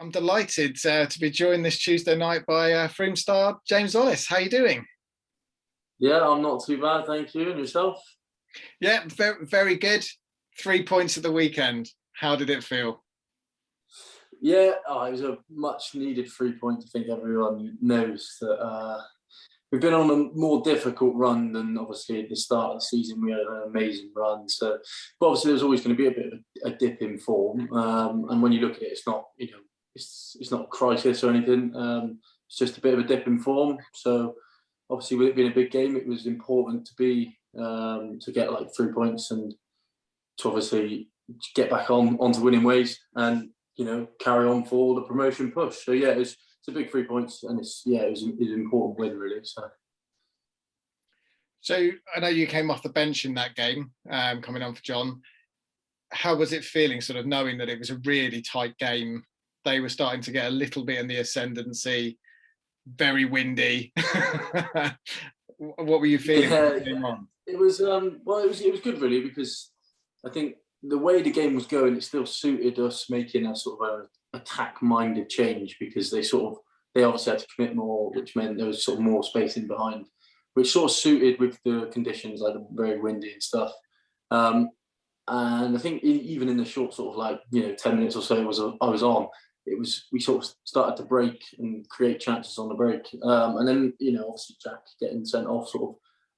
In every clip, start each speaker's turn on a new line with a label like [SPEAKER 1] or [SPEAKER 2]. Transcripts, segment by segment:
[SPEAKER 1] I'm delighted to be joined this Tuesday night by Froome star James Ollis. How are you doing?
[SPEAKER 2] Yeah, I'm not too bad, thank you. And yourself?
[SPEAKER 1] Yeah, very, very good. 3 points at the weekend. How did it feel?
[SPEAKER 2] Yeah, it was a much needed 3 point. I think everyone knows that we've been on a more difficult run than obviously at the start of the season. We had an amazing run. But obviously there's always going to be a bit of a dip in form. And when you look at it, it's not, it's not a crisis or anything. It's just a bit of a dip in form. So obviously with it being a big game, it was important to get like 3 points and to obviously get back onto winning ways and carry on for the promotion push. So yeah, it's a big 3 points, and it was an important win really.
[SPEAKER 1] So I know you came off the bench in that game, coming on for John. How was it feeling, sort of knowing that it was a really tight game? They were starting to get a little bit in the ascendancy, very windy. What were you feeling?
[SPEAKER 2] Yeah, it was it was good really, because I think the way the game was going, it still suited us making a sort of a attack-minded change, because they obviously had to commit more, which meant there was sort of more space in behind, which sort of suited with the conditions, like the very windy and stuff. And I think even in the short sort of 10 minutes or so I was on, we sort of started to break and create chances on the break. And then obviously Jack getting sent off,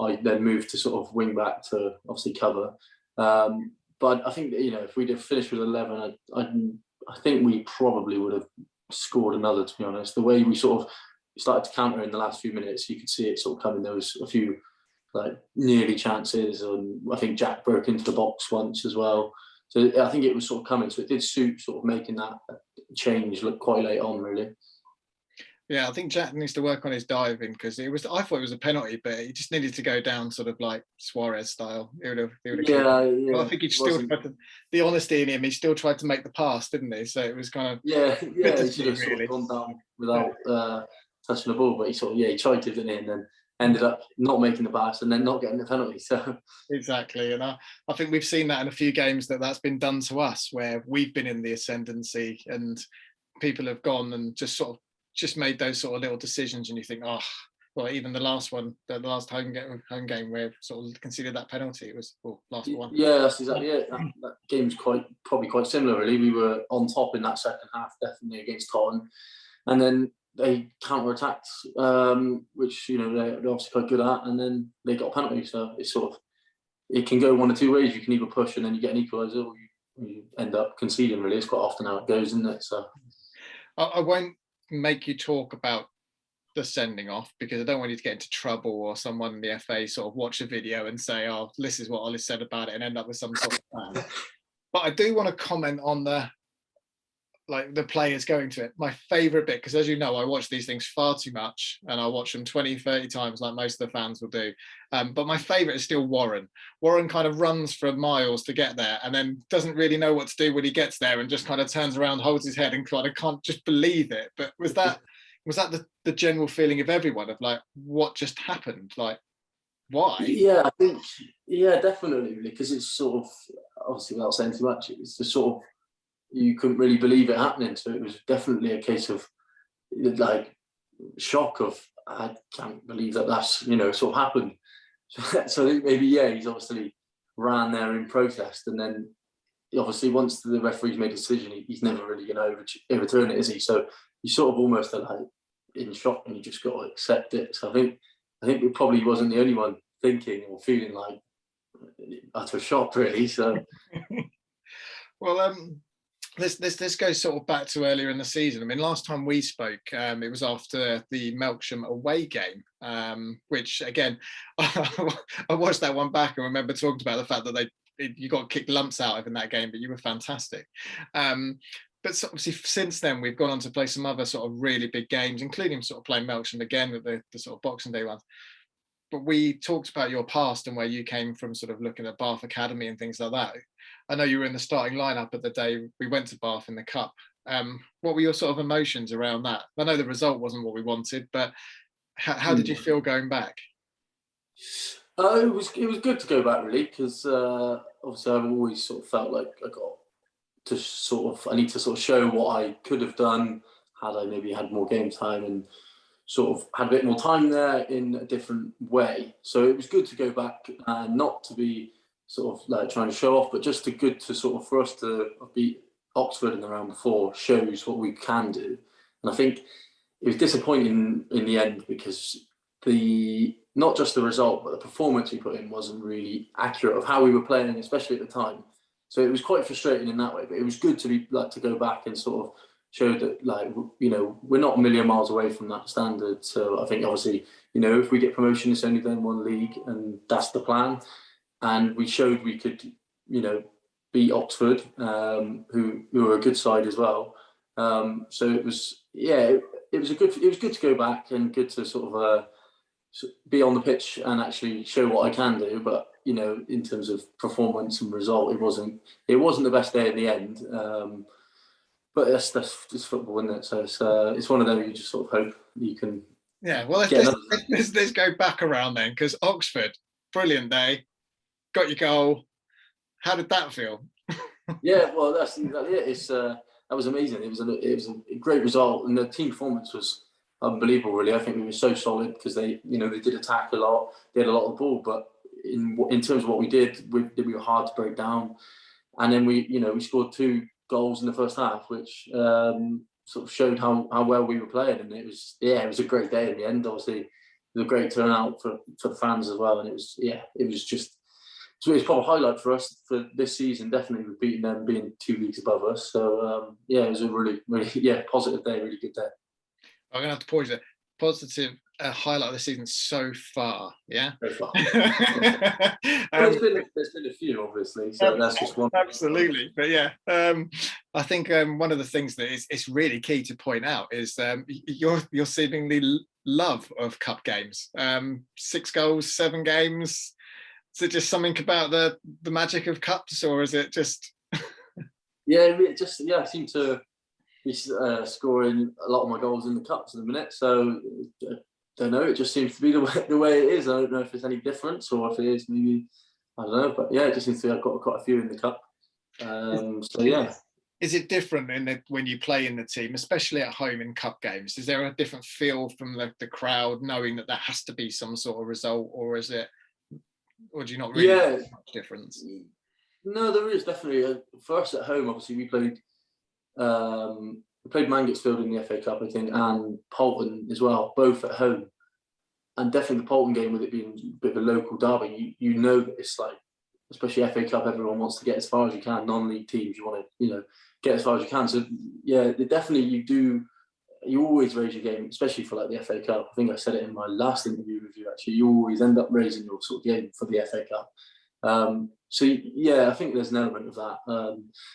[SPEAKER 2] I then moved to sort of wing back to obviously cover. But I think that, if we'd have finished with 11, I think we probably would have scored another, to be honest. The way we sort of started to counter in the last few minutes, you could see it sort of coming. There was a few nearly chances, and I think Jack broke into the box once as well. So I think it was sort of coming. So it did suit sort of making that change look quite late on, really.
[SPEAKER 1] Yeah, I think Jack needs to work on his diving, because I thought it was a penalty, but he just needed to go down sort of like Suarez style. It would have
[SPEAKER 2] Yeah.
[SPEAKER 1] I think he still tried to, the honesty in him, he still tried to make the pass, didn't he? So it was kind of
[SPEAKER 2] yeah. He should have
[SPEAKER 1] really.
[SPEAKER 2] sort of gone down without touching the ball, but he sort of he tried to, didn't he? And then ended up not making the pass and then not getting the penalty. So
[SPEAKER 1] exactly, and I think we've seen that in a few games that's been done to us, where we've been in the ascendancy and people have gone and just made those sort of little decisions, and you think, well, even the last home game where sort of conceded that penalty, it was last one.
[SPEAKER 2] Yeah, that's exactly it. That game's probably quite similar, really. We were on top in that second half, definitely, against Tottenham, and then they counter-attacked, which they're obviously quite good at, and then they got a penalty. So it's it can go one of two ways. You can either push and then you get an equaliser, or you end up conceding. Really, it's quite often how it goes, isn't it? So
[SPEAKER 1] I won't make you talk about the sending off, because I don't want you to get into trouble, or someone in the FA sort of watch a video and say, "Oh, this is what Ollis said about it," and end up with some sort of plan. But I do want to comment on the players going to it. My favourite bit, because as you know, I watch these things far too much, and I watch them 20, 30 times like most of the fans will do. But my favourite is still Warren. Warren kind of runs for miles to get there, and then doesn't really know what to do when he gets there, and just kind of turns around, holds his head, and kind of can't just believe it. But was that the general feeling of everyone, of what just happened? Why?
[SPEAKER 2] Yeah, I think, definitely, because it's sort of, obviously without saying too much, it's the sort of, you couldn't really believe it happening. So it was definitely a case of shock of, I can't believe that's sort of happened. So maybe he's obviously ran there in protest, and then obviously once the referee's made a decision, he's never really going to overturn it, is he? So you sort of almost are in shock, and you just got to accept it. So I think we probably wasn't the only one thinking or feeling utter shock, really. So
[SPEAKER 1] well, this goes sort of back to earlier in the season. I mean, last time we spoke, it was after the Melksham away game, which again, I watched that one back and remember talking about the fact that you got kicked lumps out of in that game, but you were fantastic. But obviously since then we've gone on to play some other sort of really big games, including sort of playing Melksham again with the sort of Boxing Day ones. But we talked about your past and where you came from, sort of looking at Bath Academy and things like that. I know you were in the starting lineup at the day we went to Bath in the Cup. What were your sort of emotions around that? I know the result wasn't what we wanted, but how did you feel going back?
[SPEAKER 2] It was good to go back, really, because obviously I've always sort of felt like I got I need to sort of show what I could have done had I maybe had more game time and sort of had a bit more time there in a different way. So it was good to go back and not to be sort of like trying to show off, but just good to sort of for us to beat Oxford in the round before shows what we can do. And I think it was disappointing in the end because not just the result, but the performance we put in wasn't really accurate of how we were playing, especially at the time. So it was quite frustrating in that way. But it was good to go back and sort of show that, like, you know, we're not a million miles away from that standard. So I think obviously, you know, if we get promotion, it's only then one league, and that's the plan. And we showed we could, you know, beat Oxford, who are a good side as well. So it was, yeah, it was good to go back and good to sort of be on the pitch and actually show what I can do. But you know, in terms of performance and result, it wasn't the best day in the end. But that's just football, isn't it? So it's one of them you just sort of hope you can.
[SPEAKER 1] Yeah, well, let's go back around then, because Oxford, brilliant day, got your goal. How did that feel?
[SPEAKER 2] Yeah, well, that's exactly it. That was amazing. It was a great result, and the team performance was unbelievable. Really, I think we were so solid because they did attack a lot. They had a lot of the ball, but in terms of what we did, we were hard to break down. And then we scored 2 goals in the first half, which sort of showed how well we were playing. And it was a great day in the end. Obviously, it was a great turnout for the fans as well. And it was just. So it's probably a highlight for us for this season. Definitely, we've beaten them, being 2 leagues above us. So it was a really, really positive day, really good day.
[SPEAKER 1] I'm gonna have to pause it. Positive highlight of the season so far, yeah.
[SPEAKER 2] So far. There's been a few, obviously. So that's just one.
[SPEAKER 1] Absolutely, but yeah, I think one of the things that it's really key to point out is your seemingly love of cup games. 6 goals, 7 games. Is it just something about the magic of cups, or is it just?
[SPEAKER 2] I seem to be scoring a lot of my goals in the cups at the minute. So I don't know. It just seems to be the way it is. I don't know if there's any difference, or if it is maybe, I don't know. But yeah, it just seems to be I've got quite a few in the cup. So yeah.
[SPEAKER 1] Is it different when you play in the team, especially at home in cup games? Is there a different feel from the crowd, knowing that there has to be some sort of result, or is it? Or do you not really see much difference?
[SPEAKER 2] No, there is definitely. For us at home, obviously, we played Mangotsfield in the FA Cup, I think, and Polton as well, both at home. And definitely the Polton game, with it being a bit of a local derby, you know that it's like, especially FA Cup, everyone wants to get as far as you can. Non-league teams, you want to, get as far as you can. So yeah, definitely you do. You always raise your game, especially for like the FA Cup. I think I said it in my last interview with you. Actually, you always end up raising your sort of game for the FA Cup. So yeah, I think there's an element of that.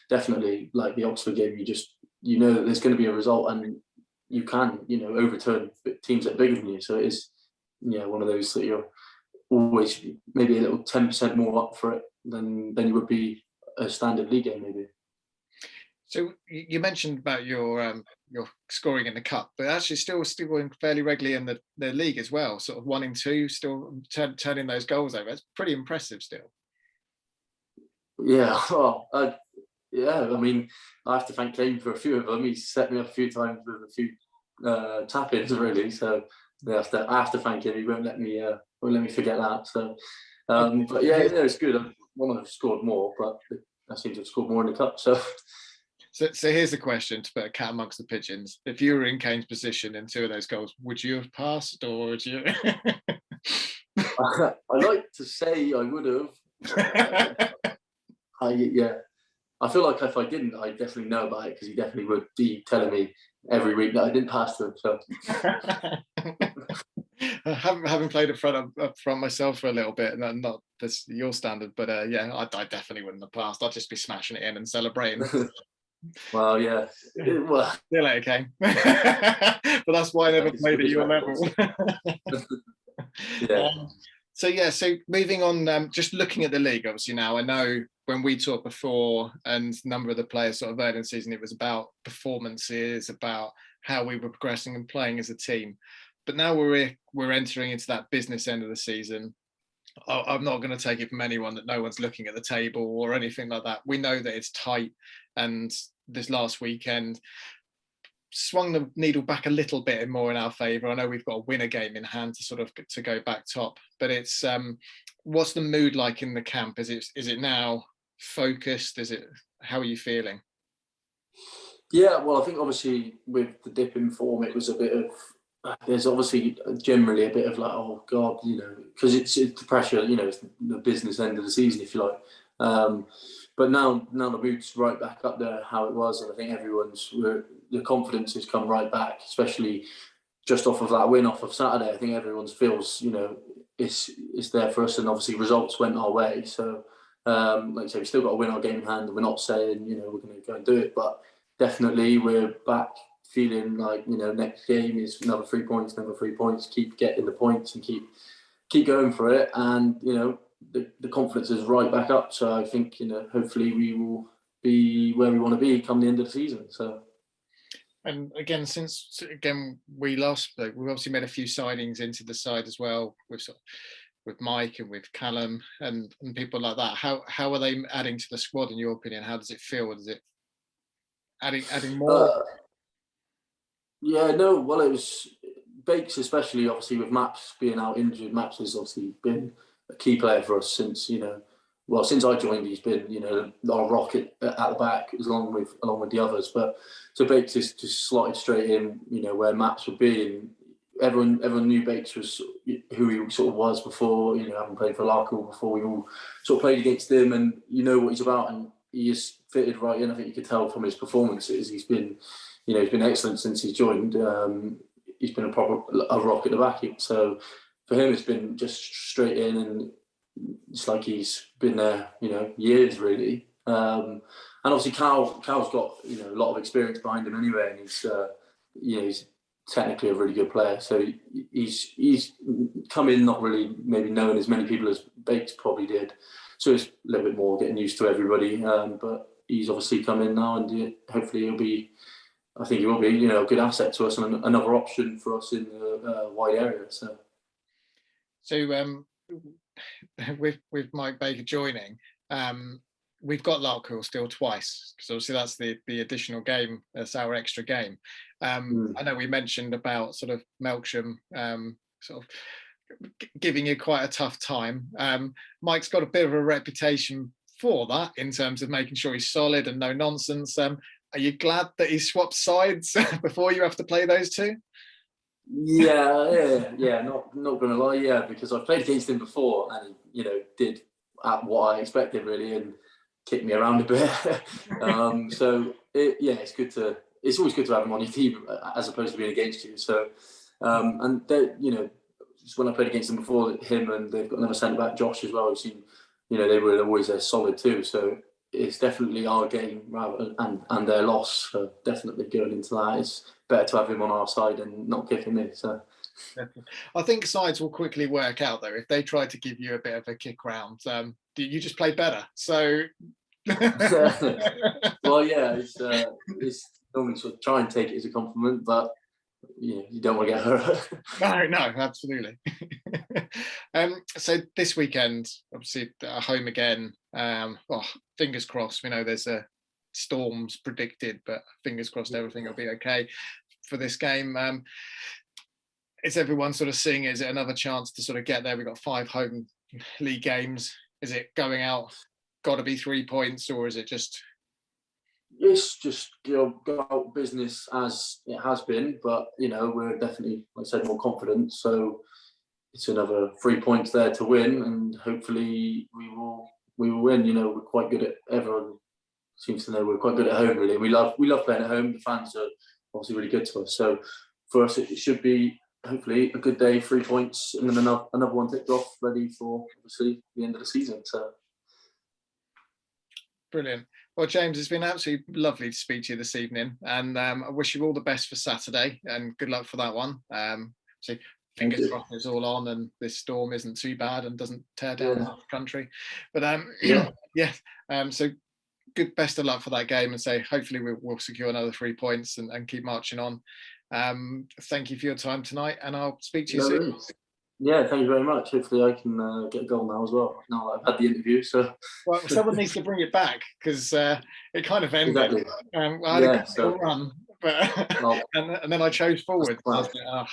[SPEAKER 2] Definitely, like the Oxford game, you know that there's going to be a result, and you can overturn teams that are bigger than you. So it is one of those that you're always maybe a little 10% more up for it than you would be a standard league game maybe.
[SPEAKER 1] So you mentioned about your scoring in the cup, but actually still going fairly regularly in the league as well. Sort of 1 and 2, still turning those goals over. It's pretty impressive still.
[SPEAKER 2] Yeah, well, I mean, I have to thank Kane for a few of them. He's set me up a few times with a few tap-ins, really. So I have to thank him. He won't let me forget that. So, but yeah, it's good. I want to have scored more, but I seem to have scored more in the cup.
[SPEAKER 1] So here's the question, to put a cat amongst the pigeons. If you were in Kane's position in 2 of those goals, would you have passed, or would you?
[SPEAKER 2] I like to say I would have. I feel like if I didn't, I definitely know about it, because he definitely would be telling me every week that I didn't pass to him. So.
[SPEAKER 1] Having played up front myself for a little bit, and not this your standard, but I definitely wouldn't have passed. I'd just be smashing it in and celebrating.
[SPEAKER 2] Well, yeah.
[SPEAKER 1] See you later, Kane. But that's why I never played at your level.
[SPEAKER 2] Yeah.
[SPEAKER 1] So moving on, just looking at the league, obviously now, I know when we talked before, and a number of the players sort of early in the season, it was about performances, about how we were progressing and playing as a team. But now we're entering into that business end of the season. I'm not going to take it from anyone that no one's looking at the table or anything like that. We know that it's tight, and this last weekend swung the needle back a little bit more in our favour. I know we've got a winner game in hand to sort of to go back top, but it's what's the mood like in the camp? Is it now focused? How are you feeling?
[SPEAKER 2] Yeah, well, I think obviously with the dip in form, it was a bit of. There's obviously generally a bit of like, oh God, because it's the pressure, it's the business end of the season, if you like. But now the mood's right back up there how it was, and I think the confidence has come right back, especially just off of that win off of Saturday. I think everyone's feels, it's there for us, and obviously results went our way. So, like I say, we've still got to win our game in hand, and we're not saying, we're going to go and do it, but definitely we're back feeling like, next game is another 3 points, keep getting the points and keep going for it. And, the confidence is right back up. So I think, hopefully we will be where we want to be come the end of the season. So.
[SPEAKER 1] And again, since we last spoke, we've obviously made a few signings into the side as well with Mike and with Callum and people like that. How are they adding to the squad in your opinion? How does it feel? Is it adding more?
[SPEAKER 2] Yeah, no, well, it was Bakes, especially obviously with Maps being out injured. Maps has obviously been a key player for us since, since I joined, he's been, our rocket at the back along with the others. But so Bakes is just slotted straight in, where Maps would be. And everyone knew Bakes was who he sort of was before, having played for Larkle before we all sort of played against him, and what he's about, and he is fitted right in. I think you could tell from his performances. He's been excellent since he's joined. He's been a rock at the back. So for him, it's been just straight in, and it's like he's been there, years really. And obviously, Cal's got a lot of experience behind him anyway, and he's technically a really good player. So he's come in not really maybe knowing as many people as Bakes probably did. So it's a little bit more getting used to everybody. But he's obviously come in now, and hopefully he'll be. I think he will be, a good asset to us and another option for us in the wide area. So
[SPEAKER 1] with Mike Baker joining, we've got Larkhill still twice, because obviously that's the additional game. That's our extra game. I know we mentioned about sort of Melksham sort of giving you quite a tough time. Mike's got a bit of a reputation for that in terms of making sure he's solid and no nonsense. Are you glad that he swapped sides before you have to play those two?
[SPEAKER 2] Yeah. Not gonna lie, yeah, because I've played against him before, and he, did what I expected really, and kicked me around a bit. So it's good to. It's always good to have him on your team as opposed to being against you. So, and just when I played against them before, him and they've got another centre back, Josh, as well. We've seen, they were always solid too. So it's definitely our game rather and their loss. So definitely going into that, it's better to have him on our side and not give him in. So
[SPEAKER 1] I think sides will quickly work out though if they try to give you a bit of a kick round. You just play better. So
[SPEAKER 2] well, yeah, it's normally sort of try and take it as a compliment, but you don't want to get hurt.
[SPEAKER 1] No, absolutely. So this weekend, obviously, home again. Fingers crossed. We know there's storms predicted, but fingers crossed everything will be okay for this game. Is everyone sort of seeing it? Is it another chance to sort of get there? We've got 5 home league games. Is it going out? Got to be 3 points, or is it just?
[SPEAKER 2] It's just go out business as it has been, but we're definitely, like I said, more confident. So it's another 3 points there to win, and hopefully we will win. We're quite good at. Everyone seems to know we're quite good at home. Really, we love playing at home. The fans are obviously really good to us. So for us, it should be hopefully a good day. 3 points, and then another one ticked off, ready for obviously the end of the season. So
[SPEAKER 1] brilliant. Well, James, it's been absolutely lovely to speak to you this evening, and I wish you all the best for Saturday, and good luck for that one. So fingers crossed it's all on, and this storm isn't too bad and doesn't tear down the country. But so good, best of luck for that game, and say hopefully we'll secure another 3 points and keep marching on. Thank you for your time tonight, and I'll speak to you soon.
[SPEAKER 2] Yeah, thank you very much. Hopefully, I can get a goal now as well. Now that I've had the interview, so
[SPEAKER 1] Well, someone needs to bring it back because it kind of ended.
[SPEAKER 2] exactly.
[SPEAKER 1] I had a
[SPEAKER 2] Yeah,
[SPEAKER 1] good
[SPEAKER 2] so
[SPEAKER 1] little run, but
[SPEAKER 2] well,
[SPEAKER 1] and then I chose
[SPEAKER 2] that's
[SPEAKER 1] forward.
[SPEAKER 2] the
[SPEAKER 1] I
[SPEAKER 2] plan.
[SPEAKER 1] was like, oh.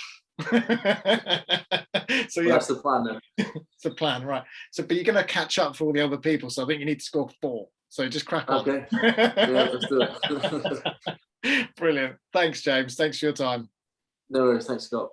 [SPEAKER 1] So
[SPEAKER 2] Well,
[SPEAKER 1] yeah,
[SPEAKER 2] that's the plan then.
[SPEAKER 1] it's the plan, right? So, but you're going to catch up for all the other people. So I think you need to score 4. So just crack on.
[SPEAKER 2] Okay. Yeah, let's do it.
[SPEAKER 1] Brilliant. Thanks, James. Thanks for your time.
[SPEAKER 2] No worries. Thanks, Scott.